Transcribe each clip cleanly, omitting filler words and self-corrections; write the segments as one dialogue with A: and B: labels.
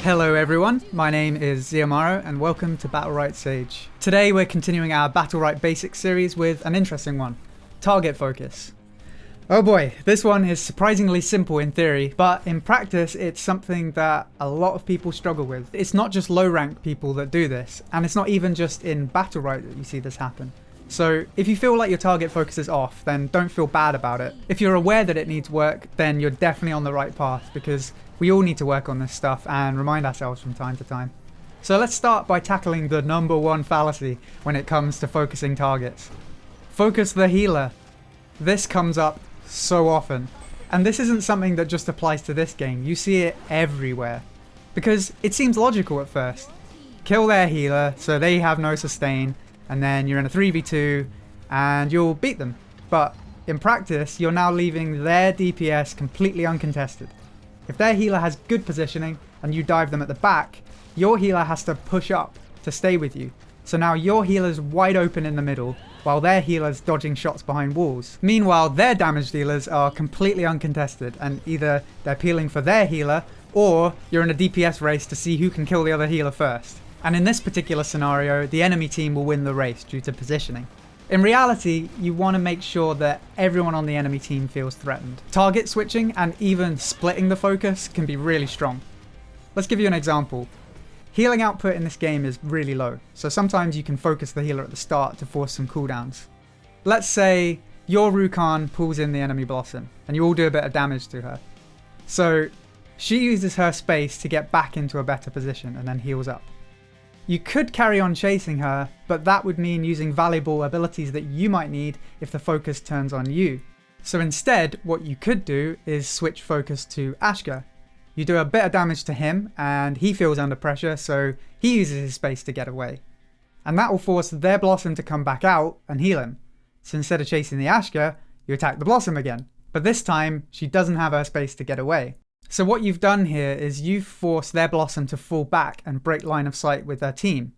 A: Hello everyone, my name is Ziamaro and welcome to Battlerite Sage. Today we're continuing our Battlerite Basics series with an interesting one, target focus. Oh boy, this one is surprisingly simple in theory, but in practice it's something that a lot of people struggle with. It's not just low rank people that do this, and it's not even just in Battlerite that you see this happen. So if you feel like your target focus is off, then don't feel bad about it. If you're aware that it needs work, then you're definitely on the right path, because we all need to work on this stuff and remind ourselves from time to time. So let's start by tackling the #1 fallacy when it comes to focusing targets. Focus the healer. This comes up so often. And this isn't something that just applies to this game. You see it everywhere. Because it seems logical at first. Kill their healer so they have no sustain, and then you're in a 3v2 and you'll beat them. But in practice, you're now leaving their DPS completely uncontested. If their healer has good positioning and you dive them at the back, your healer has to push up to stay with you. So now your healer's wide open in the middle, while their healer's dodging shots behind walls. Meanwhile, their damage dealers are completely uncontested, and either they're peeling for their healer, or you're in a DPS race to see who can kill the other healer first. And in this particular scenario, the enemy team will win the race due to positioning. In reality, you want to make sure that everyone on the enemy team feels threatened. Target switching and even splitting the focus can be really strong. Let's give you an example. Healing output in this game is really low, so sometimes you can focus the healer at the start to force some cooldowns. Let's say your Rukan pulls in the enemy Blossom, and you all do a bit of damage to her. So she uses her space to get back into a better position and then heals up. You could carry on chasing her, but that would mean using valuable abilities that you might need if the focus turns on you. So instead, what you could do is switch focus to Ashka. You do a bit of damage to him, and he feels under pressure, so he uses his space to get away. And that will force their Blossom to come back out and heal him. So instead of chasing the Ashka, you attack the Blossom again. But this time, she doesn't have her space to get away. So what you've done here is you've forced their Blossom to fall back and break line of sight with their team.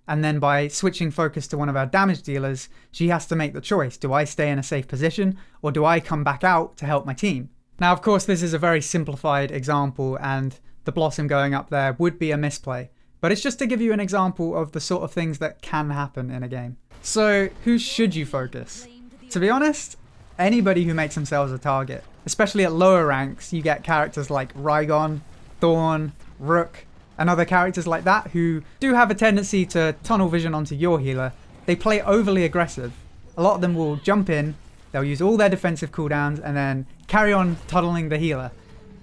A: And then by switching focus to one of our damage dealers, she has to make the choice. Do I stay in a safe position, or do I come back out to help my team? Now, of course, this is a very simplified example, and the Blossom going up there would be a misplay. But it's just to give you an example of the sort of things that can happen in a game. So who should you focus? To be honest, anybody who makes themselves a target. Especially at lower ranks, you get characters like Raigon, Thorn, Rook, and other characters like that who do have a tendency to tunnel vision onto your healer. They play overly aggressive. A lot of them will jump in, they'll use all their defensive cooldowns, and then carry on tunneling the healer.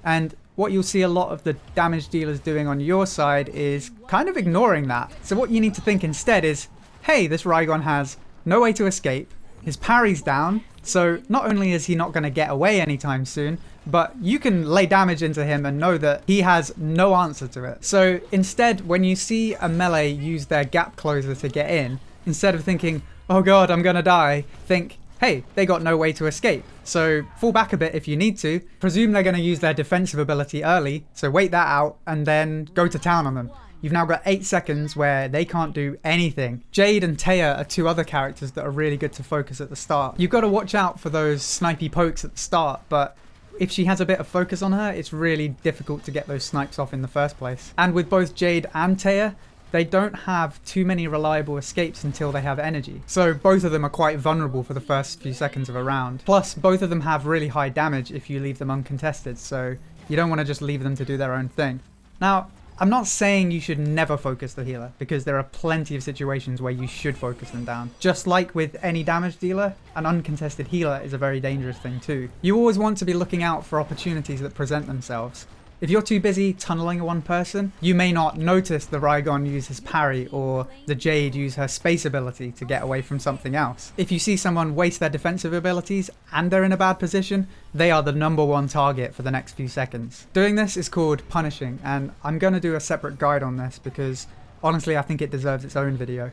A: And what you'll see a lot of the damage dealers doing on your side is kind of ignoring that. So what you need to think instead is, hey, this Raigon has no way to escape, his parry's down, so not only is he not going to get away anytime soon, but you can lay damage into him and know that he has no answer to it. So instead, when you see a melee use their gap closer to get in, instead of thinking, oh god, I'm going to die, think, hey, they got no way to escape. So fall back a bit if you need to. Presume they're going to use their defensive ability early, so wait that out and then go to town on them. You've now got 8 seconds where they can't do anything. Jade and Taya are two other characters that are really good to focus at the start. You've got to watch out for those snipey pokes at the start, but if she has a bit of focus on her, it's really difficult to get those snipes off in the first place. And with both Jade and Taya, they don't have too many reliable escapes until they have energy. So both of them are quite vulnerable for the first few seconds of a round. Plus, both of them have really high damage if you leave them uncontested, so you don't want to just leave them to do their own thing. Now, I'm not saying you should never focus the healer, because there are plenty of situations where you should focus them down. Just like with any damage dealer, an uncontested healer is a very dangerous thing too. You always want to be looking out for opportunities that present themselves. If you're too busy tunneling one person, you may not notice the Raigon use his parry or the Jade use her space ability to get away from something else. If you see someone waste their defensive abilities and they're in a bad position, they are the #1 target for the next few seconds. Doing this is called punishing, and I'm going to do a separate guide on this because honestly I think it deserves its own video.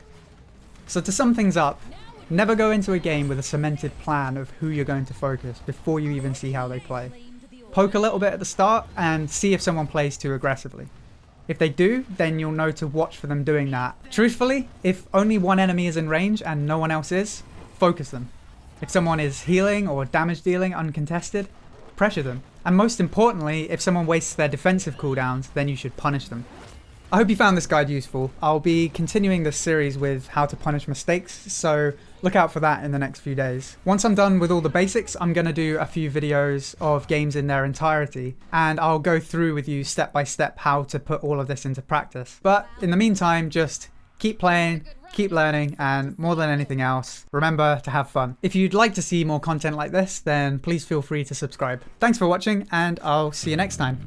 A: So to sum things up, never go into a game with a cemented plan of who you're going to focus before you even see how they play. Poke a little bit at the start and see if someone plays too aggressively. If they do, then you'll know to watch for them doing that. Truthfully, if only one enemy is in range and no one else is, focus them. If someone is healing or damage dealing uncontested, pressure them. And most importantly, if someone wastes their defensive cooldowns, then you should punish them. I hope you found this guide useful. I'll be continuing this series with how to punish mistakes, so look out for that in the next few days. Once I'm done with all the basics, I'm going to do a few videos of games in their entirety, and I'll go through with you step by step how to put all of this into practice. But in the meantime, just keep playing, keep learning, and more than anything else, remember to have fun. If you'd like to see more content like this, then please feel free to subscribe. Thanks for watching, and I'll see you next time.